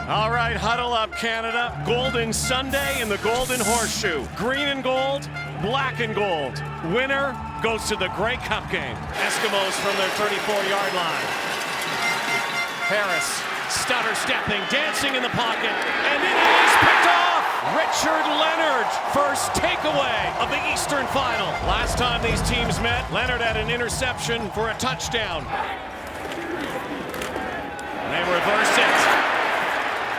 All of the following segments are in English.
All right, huddle up, Canada. Golden Sunday in the Golden Horseshoe. Green and gold, black and gold. Winner goes to the Grey Cup game. Eskimos from their 34-yard line. Harris, stutter stepping, dancing in the pocket, and it is picked off! Richard Leonard, first takeaway of the Eastern Final. Last time these teams met, Leonard had an interception for a touchdown. They reverse it.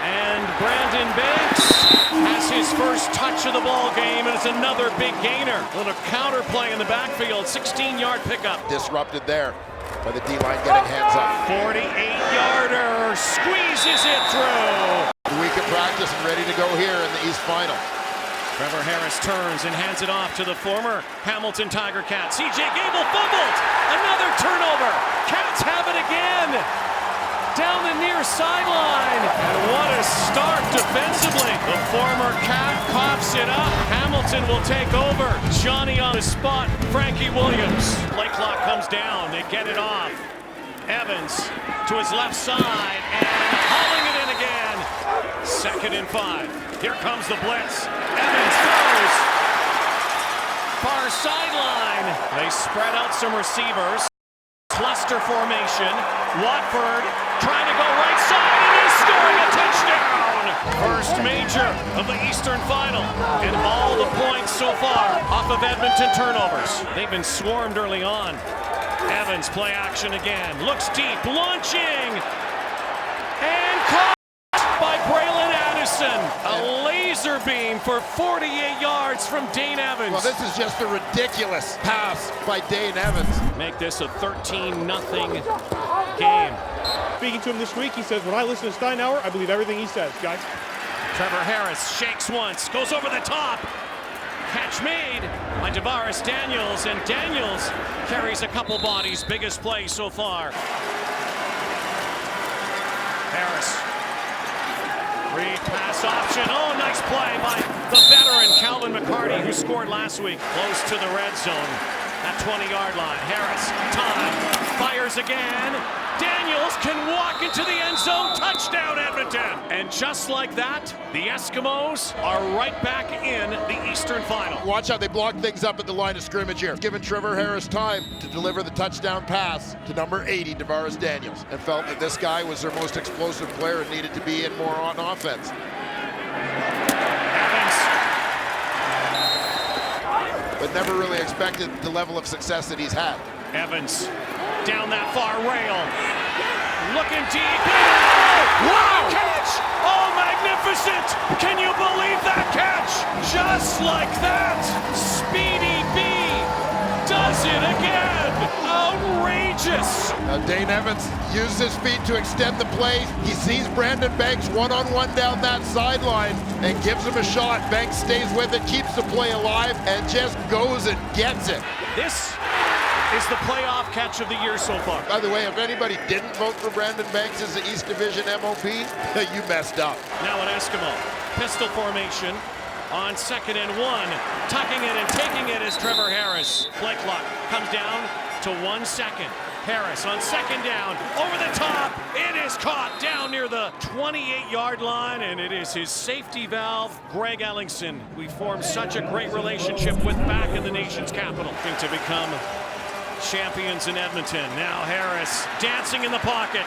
And Brandon Banks has his first touch of the ball game, and it's another big gainer. A little counter play in the backfield, 16-yard pickup. Disrupted there by the D-line getting hands up. 48-yarder, squeezes it through. A week of practice and ready to go here in the East Final. Trevor Harris turns and hands it off to the former Hamilton Tigercats. C.J. Gable fumbled. Another turnover. Cats have it again. Down the near sideline. And what a start defensively. The former Cat coughs it up. Hamilton will take over. Johnny on the spot. Frankie Williams. Play clock comes down. They get it off. Evans to his left side and hauling it in again. 2nd and 5. Here comes the blitz. Evans throws. Far sideline. They spread out some receivers. Cluster formation. Watford trying to go right side, and he's scoring a touchdown! First major of the Eastern Final, and all the points so far off of Edmonton turnovers. They've been swarmed early on. Evans, play action again, looks deep, launching, and caught by Braylon Addison. A laser beam for 48 yards from Dane Evans. Well, this is just a ridiculous pass by Dane Evans. Make this a 13-0 game. Speaking to him this week, he says, when I listen to Steinauer, I believe everything he says, guys. Trevor Harris shakes once, goes over the top. Catch made by Tavares Daniels, and Daniels carries a couple bodies. Biggest play so far. Harris. Read pass option. Oh, nice play by the veteran Calvin McCarty, who scored last week. Close to the red zone at 20-yard line. Harris, time, fires again. Daniels can walk into the end zone. Touchdown, Edmonton. And just like that, the Eskimos are right back in the Eastern Final. Watch how they block things up at the line of scrimmage here. Giving Trevor Harris time to deliver the touchdown pass to number 80, Tavares Daniels, and felt that this guy was their most explosive player and needed to be in more on offense. Evans. But never really expected the level of success that he's had. Evans down that far rail. Looking deep. Wow! Catch! Oh, magnificent! Can you believe that catch? Just like that, Speedy B does it again. Outrageous! Dane Evans used his feet to extend the play. He sees Brandon Banks one-on-one down that sideline and gives him a shot. Banks stays with it, keeps the play alive, and just goes and gets it. This is the playoff catch of the year so far. By the way, if anybody didn't vote for Brandon Banks as the East Division MOP, you messed up. Now an Eskimo. Pistol formation on 2nd and 1. Tucking it and taking it is Trevor Harris. Play clock comes down to 1 second. Harris on 2nd down. Over the top. It is caught down near the 28-yard line, and it is his safety valve, Greg Ellingson. We formed such a great relationship with back in the nation's capital. To become champions in Edmonton. Now Harris dancing in the pocket.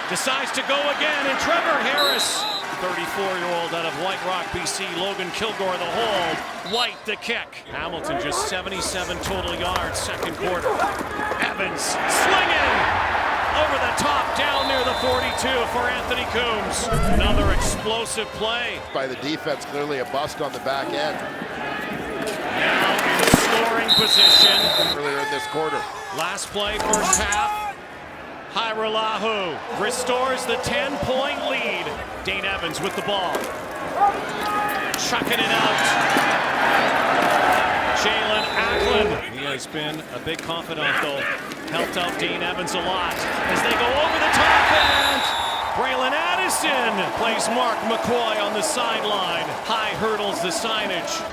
Decides to go again, and Trevor Harris, 34-year-old out of White Rock, BC. Logan Kilgore the hold. White the kick. Hamilton just 77 total yards, 2nd quarter. Evans slinging over the top down near the 42 for Anthony Coombs. Another explosive play. By the defense, clearly a bust on the back end. Now in scoring position. Earlier in this quarter. Last play, first half. Hyralahu restores the 10-point lead. Dane Evans with the ball. Chucking it out. Jalen Ackland. He has been a big confidant, though. Helped out Dane Evans a lot. As they go over the top, and Braylon Addison plays Mark McCoy on the sideline. High hurdles the signage.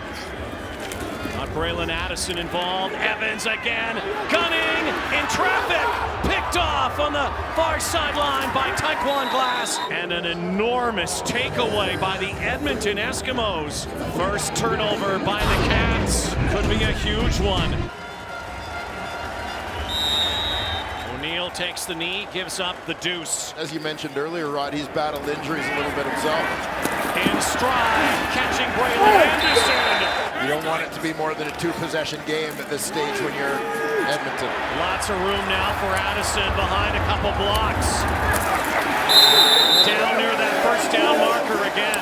Not Braylon Addison involved. Evans again, gunning in traffic. Picked off on the far sideline by Taekwon Glass. And an enormous takeaway by the Edmonton Eskimos. First turnover by the Cats. Could be a huge one. O'Neill takes the knee, gives up the deuce. As you mentioned earlier, Rod, he's battled injuries a little bit himself. In stride, catching Braylon Anderson. You don't want it to be more than a two-possession game at this stage when you're Edmonton. Lots of room now for Addison behind a couple blocks. Down near that first down marker again.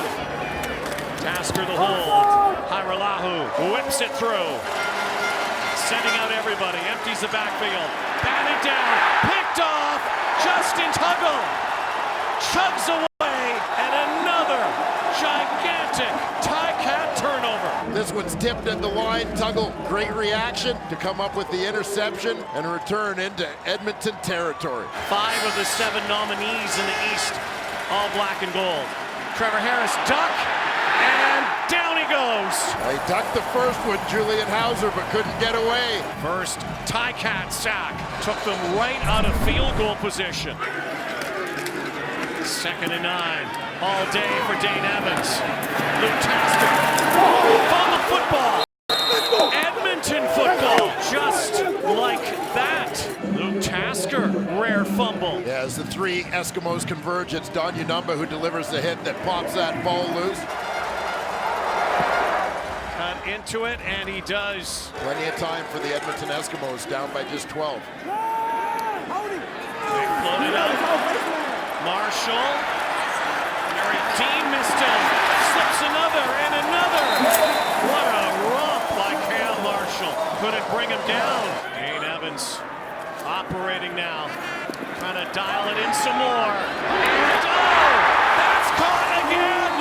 Tasker the hold. Hairelahu whips it through. Sending out everybody, empties the backfield. Batted down, picked off. Justin Tuggle chugs away, and another gigantic Tigercat turnover. This one's tipped at the line. Tuggle, great reaction to come up with the interception and return into Edmonton territory. 5 of the 7 nominees in the East, all black and gold. Trevor Harris duck, and down he goes. He ducked the first one, Julian Hauser, but couldn't get away. First Tigercat sack took them right out of field goal position. 2nd and 9, all day for Dane Evans. Luke Tasker, on the football. Edmonton football, just like that. Luke Tasker, rare fumble. Yeah, as the 3 Eskimos converge, it's Don Unumba who delivers the hit that pops that ball loose. Cut into it, and he does. Plenty of time for the Edmonton Eskimos, down by just 12. They floated up. Marshall, Mary Dean missed him, slips another and another. What a romp by Cam Marshall. Couldn't bring him down. Dane Evans operating now, trying to dial it in some more. And oh, that's caught again.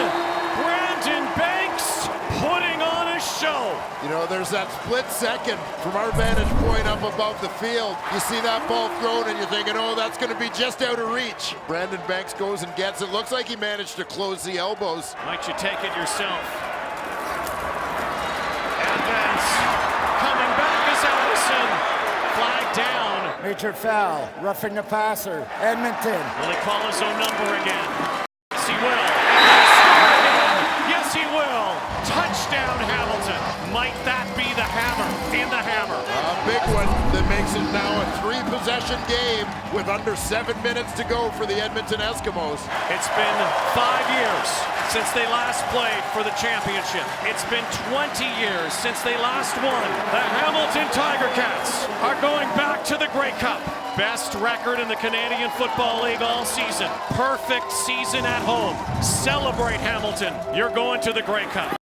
Brandon Banks putting on a show. You know, there's that split second from our vantage point up above the field. You see that ball thrown and you're thinking, oh, that's going to be just out of reach. Brandon Banks goes and gets it. Looks like he managed to close the elbows. Might you take it yourself? Evans coming back as Addison. Flag down. Major foul, roughing the passer. Edmonton. Will he call his own number again? Yes, he will. Yes, he will. Touchdown, Hamilton. Might that be the hammer in the hammer? A big one that makes it now a 3-possession game with under 7 minutes to go for the Edmonton Eskimos. It's been 5 years since they last played for the championship. It's been 20 years since they last won. The Hamilton Tigercats are going back to the Grey Cup. Best record in the Canadian Football League all season. Perfect season at home. Celebrate, Hamilton. You're going to the Grey Cup.